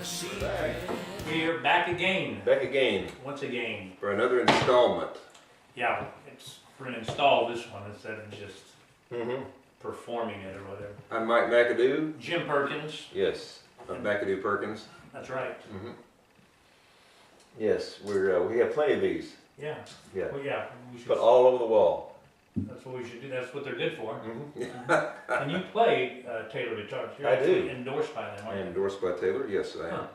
Back. We're back again. Back again. Once again. For another installment. Yeah, it's for an install this one instead of just performing it or whatever. I'm Mike McAdoo. Jim Perkins. Yes, I'm McAdoo Perkins. That's right. Yes, we have plenty of these. Yeah. Yeah. Well, yeah. We should, But all over the wall. that's what we should do. That's what they're good for. Mm-hmm. And you play Taylor guitars. You're I actually do. endorsed by them, I aren't am you? endorsed by Taylor. Yes, I am. Huh.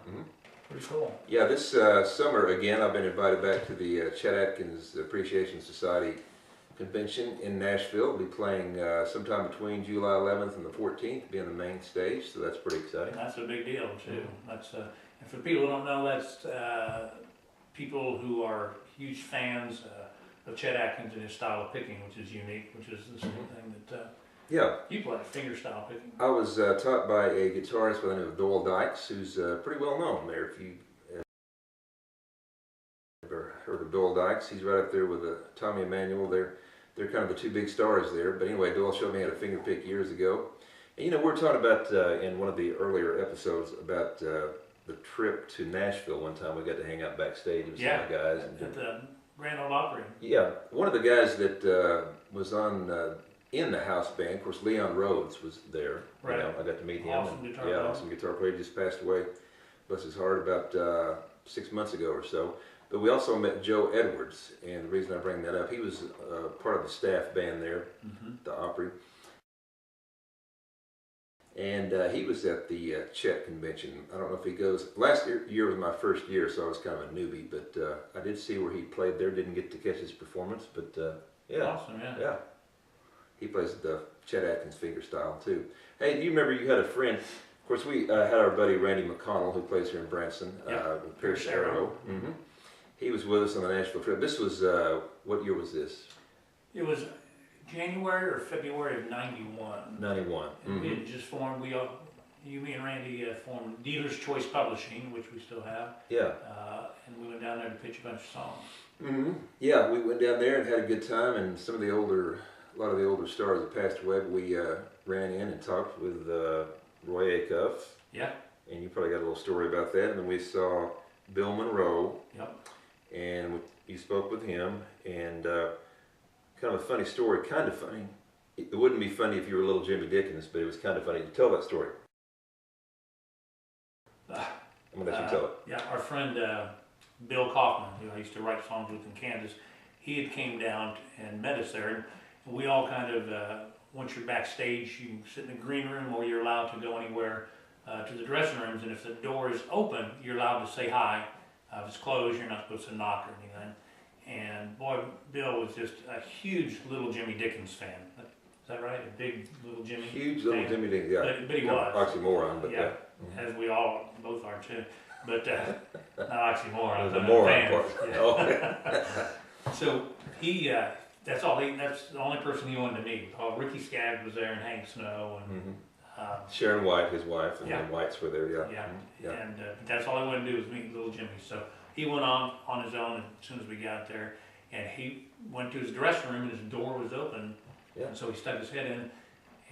Pretty cool. Yeah, this summer again, I've been invited back to the Chet Atkins Appreciation Society convention in Nashville. I'll be playing sometime between July 11th and the 14th, be on the main stage, so that's pretty exciting. That's a big deal too. That's and for people who don't know, that's people who are huge fans of Chet Atkins and his style of picking, which is unique, which is the same thing that Yeah. you play, finger style picking. I was taught by a guitarist by the name of Doyle Dykes, who's pretty well known there. If you ever heard of Doyle Dykes, he's right up there with Tommy Emmanuel. They're kind of the two big stars there. But anyway, Doyle showed me how to finger pick years ago. And you know, we were talking about in one of the earlier episodes about the trip to Nashville one time. We got to hang out backstage with some of the guys. At the Grand Ole Opry. Yeah, one of the guys that was on in the house band, of course, Leon Rhodes was there. Right. You know, I got to meet him. Awesome guitar player. Awesome guitar player. He just passed away, bless his heart, about 6 months ago or so. But we also met Joe Edwards, and the reason I bring that up, he was part of the staff band there, the Opry. And he was at the Chet convention. I don't know if he goes. Last year was my first year, so I was kind of a newbie. But I did see where he played there. Didn't get to catch his performance, but yeah, Awesome, yeah. he plays the Chet Atkins finger style too. Hey, do you remember you had a friend? Of course, we had our buddy Randy McConnell, who plays here in Branson, with Pierce Arrow. He was with us on the Nashville trip. This was what year was this? It was January or February of '91. 91. And we had just formed, you, me, and Randy formed Dealer's Choice Publishing, which we still have. Yeah. And we went down there to pitch a bunch of songs. Yeah, we went down there and had a good time, and a lot of the older stars had passed away, but we ran in and talked with Roy Acuff. Yeah. And you probably got a little story about that. And then we saw Bill Monroe. Yep. And you spoke with him, and kind of a funny story, kind of funny. It wouldn't be funny if you were little Jimmy Dickens, but it was kind of funny to tell that story. I'm gonna let you tell it. Yeah, our friend Bill Kaufman, who I used to write songs with in Kansas, he had came down and met us there, and we all kind of, once you're backstage, you can sit in the green room, or you're allowed to go anywhere to the dressing rooms, and if the door is open, you're allowed to say hi. If it's closed, you're not supposed to knock or anything. And boy, Bill was just a huge little Jimmy Dickens fan. Is that right? A big little Jimmy Huge little fan. Jimmy Dickens, yeah. But he was. Oxymoron, but yeah. As we all both are too. But not oxymoron. The moron part. Yeah. Oh. So he, that's the only person he wanted to meet. Ricky Skaggs was there, and Hank Snow, and Sharon White, his wife, and the Whites were there, yeah. And that's all he wanted to do was meet little Jimmy. So he went on his own as soon as we got there, and he went to his dressing room, and his door was open, and so he stuck his head in.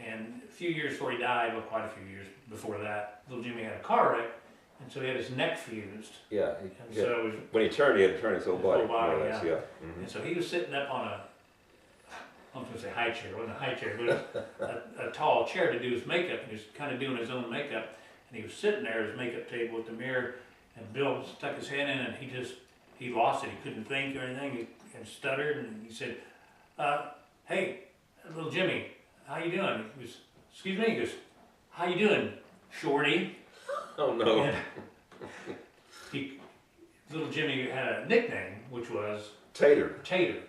And a few years before he died, well, quite a few years before that, little Jimmy had a car wreck, and so he had his neck fused. Yeah. So when he turned, he had to turn his whole body. Yeah. And so he was sitting up on I was going to say high chair, it wasn't a high chair, but it was a tall chair to do his makeup, and he was kind of doing his own makeup, and he was sitting there at his makeup table with the mirror, and Bill stuck his head in, and he lost it. He couldn't think or anything, and stuttered, and he said, hey, little Jimmy, how you doing? He goes, excuse me? He goes, how you doing, Shorty? Oh, no. And little Jimmy had a nickname, which was Tater.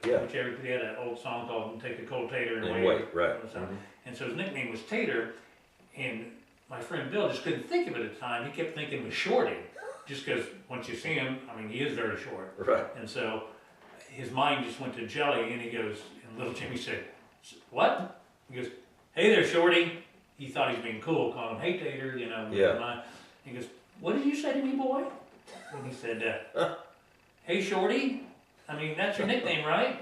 Yeah. Which everybody had an old song called "Take a Cold Tater and Wait." Right. And so his nickname was Tater, and my friend Bill just couldn't think of it at the time. He kept thinking it was Shorty, just because once you see him, I mean, he is very short. Right. And so his mind just went to jelly, and he goes, and little Jimmy said, "What?" He goes, "Hey there, Shorty." He thought he was being cool, calling him "Hey Tater," you know. Yeah. He goes, "What did you say to me, boy?" And he said, "Hey, Shorty. I mean, that's your nickname, right?"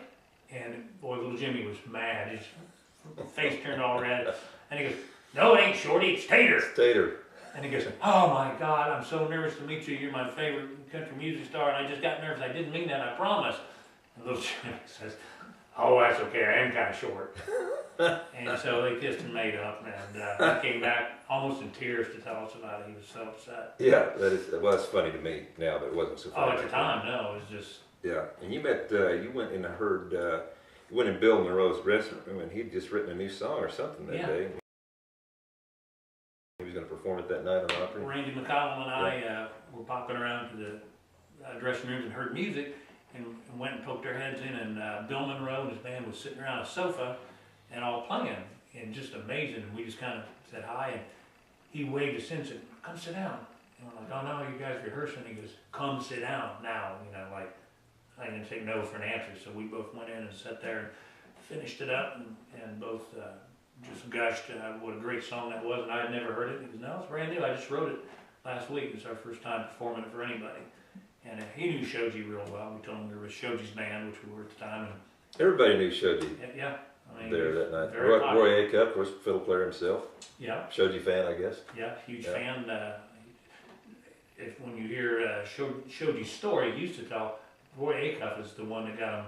And boy, little Jimmy was mad. His face turned all red. And he goes, "No, it ain't Shorty, it's Tater." Tater. And he goes, "Oh my God, I'm so nervous to meet you. You're my favorite country music star, and I just got nervous. I didn't mean that, I promise." And little Jimmy says, "Oh, that's okay. I am kind of short." And so they kissed and made up, and he came back almost in tears to tell us about it. He was so upset. Yeah, well, it's funny to me now, but it wasn't so funny. Oh, at the time, no, it was just. Yeah, and you went and heard, you went in Bill Monroe's dressing room, and he'd just written a new song or something that day. He was going to perform it that night on Opry. Randy McCollum and I were popping around to the dressing rooms and heard music, and went and poked our heads in, and Bill Monroe and his band was sitting around a sofa and all playing, and just amazing. And we just kind of said hi, and he waved us in and said, "Come sit down." And we're like, "Oh no, you guys rehearsing?" He goes, "Come sit down now." Like I didn't take no for an answer. So we both went in and sat there and finished it up, and both just gushed what a great song that was. And I had never heard it. He goes, "No, it's brand new. I just wrote it last week. It's our first time performing it for anybody." And he knew Shoji real well. We told him there was Shoji's band, which we were at the time. And everybody knew Shoji. Yeah. I mean, there that night. Roy Acuff, of course, fiddle player himself. Yeah. Shoji fan, I guess. Yeah, huge fan. When you hear Shoji's story, he used to tell, Roy Acuff is the one that got him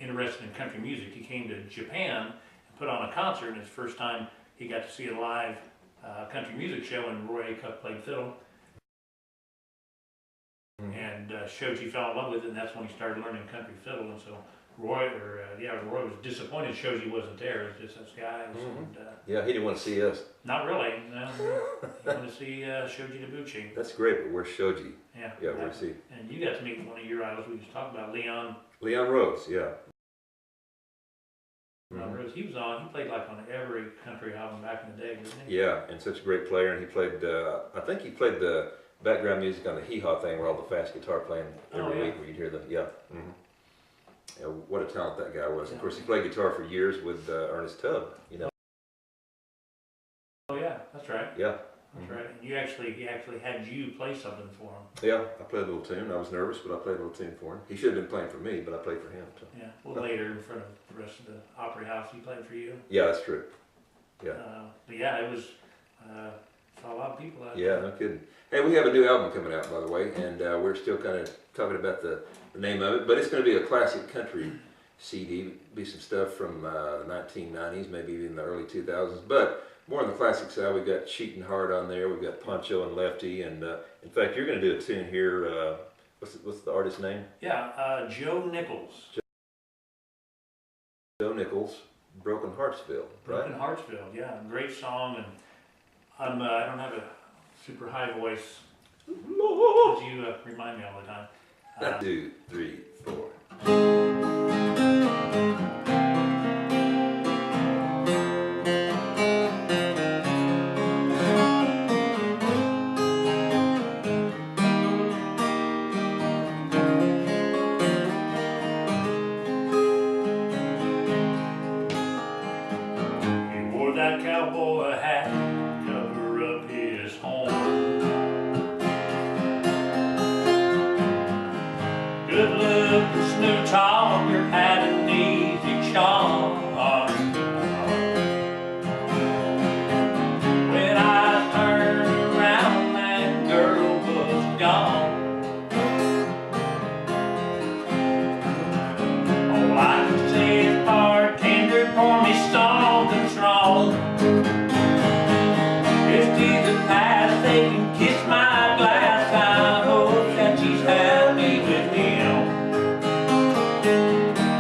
interested in country music. He came to Japan and put on a concert, and his first time he got to see a live country music show, and Roy Acuff played fiddle. And Shoji fell in love with it, and that's when he started learning country fiddle. And so Roy was disappointed Shoji wasn't there. It was just us guys. And, yeah, he didn't want to see us. Not really. No, he wanted to see Shoji Nobuchi. That's great, but where's Shoji? Yeah. Yeah, where's he? And you got to meet one of your idols. We just talked about Leon. Leon Rose, yeah. Rose. He was on. He played like on every country album back in the day, didn't he? Yeah, and such a great player. And he played. I think he played the background music on the Hee Haw thing, where all the fast guitar playing every week, where you'd hear the yeah, what a talent that guy was. Of course, he played guitar for years with Ernest Tubb. Oh yeah, that's right. Yeah, that's right. And he actually had you play something for him. Yeah, I played a little tune. I was nervous, but I played a little tune for him. He should have been playing for me, but I played for him. So. Yeah, well later in front of the rest of the Opry House, he played for you. Yeah, that's true. Yeah. But yeah, it was. Saw a lot of people out there. Yeah, no kidding. Hey, we have a new album coming out, by the way, and we're still kind of talking about the name of it, but it's going to be a classic country CD. Be some stuff from the 1990s, maybe even the early 2000s, but more on the classic side. We've got Cheatin' Heart on there. We've got Poncho and Lefty, and in fact, you're going to do a tune here. What's the artist's name? Yeah, Joe Nichols. Joe Nichols, Broken Heartsville. Broken Heartsville, yeah, great song, and I don't have a super high voice, as you remind me all the time. 2, 3, 4. He wore that cowboy hat to cover up his horn. Good looking smooth talker had an easy charm. When I turned around, that girl was gone. All I could say is, bartender, pour me something strong. Just either pass, they can kiss my glass. I hope that she's happy with him.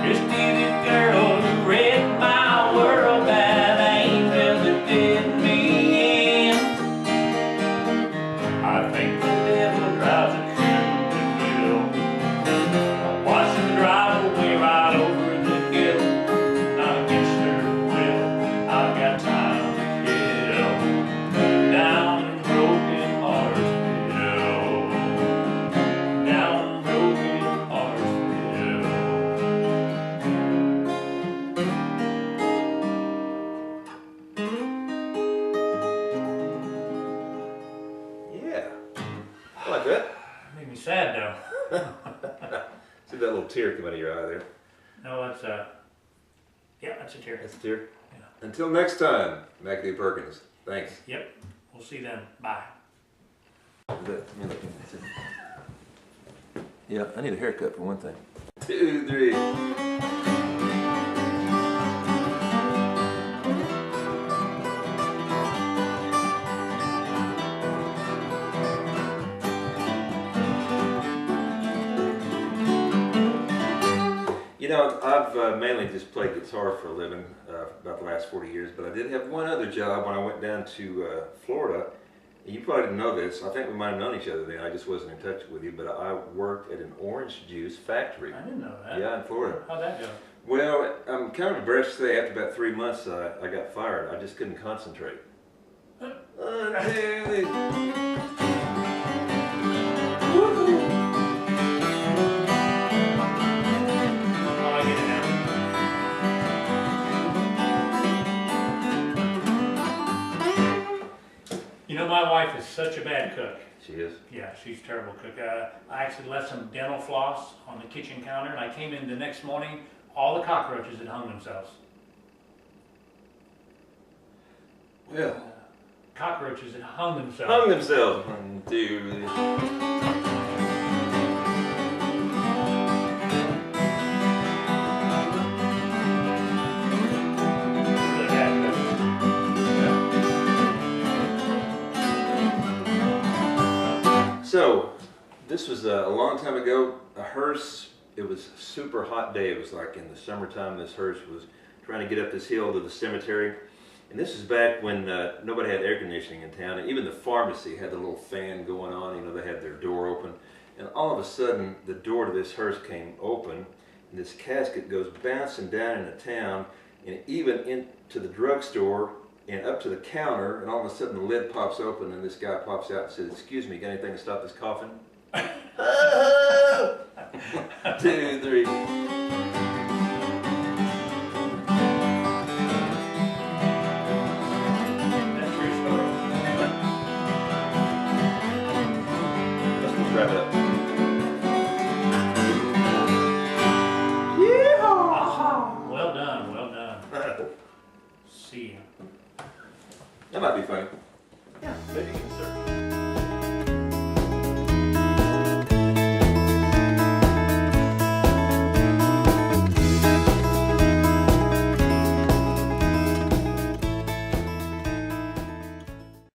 Just either girl who read my world, that angel that did me in. I think the devil drives a Cupid wheel. I watch him drive away right over the hill. Not against her will, I've got time to kill. Down in Broken Heartsville. Down in Broken Heartsville. Yeah, I like that. Made me sad though. See that little tear come out of your eye there? No, that's yeah, that's a tear. That's a tear. Yeah. Until next time, McAdoo Perkins. Thanks. Yep. We'll see you then. Bye. Yeah, I need a haircut for one thing. 2, 3. You know, I've mainly just played guitar for a living about the last 40 years, but I did have one other job when I went down to Florida. You probably didn't know this. I think we might have known each other then. I just wasn't in touch with you, but I worked at an orange juice factory. I didn't know that. Yeah, in Florida. How'd that go? Well, I'm kind of embarrassed to say after about 3 months I got fired. I just couldn't concentrate. You know, my wife is such a bad cook. She is? Yeah, she's a terrible cook. I actually left some dental floss on the kitchen counter, and I came in the next morning, all the cockroaches had hung themselves. Yeah. Cockroaches had hung themselves. Hung themselves. 1, 2. So, this was a long time ago. A hearse, it was a super hot day. It was like in the summertime. This hearse was trying to get up this hill to the cemetery. And this is back when nobody had air conditioning in town. And even the pharmacy had the little fan going on. You know, they had their door open. And all of a sudden, the door to this hearse came open. And this casket goes bouncing down into town and even into the drugstore and up to the counter, and all of a sudden the lid pops open and this guy pops out and says, "Excuse me, got anything to stop this coughing?" 2, 3.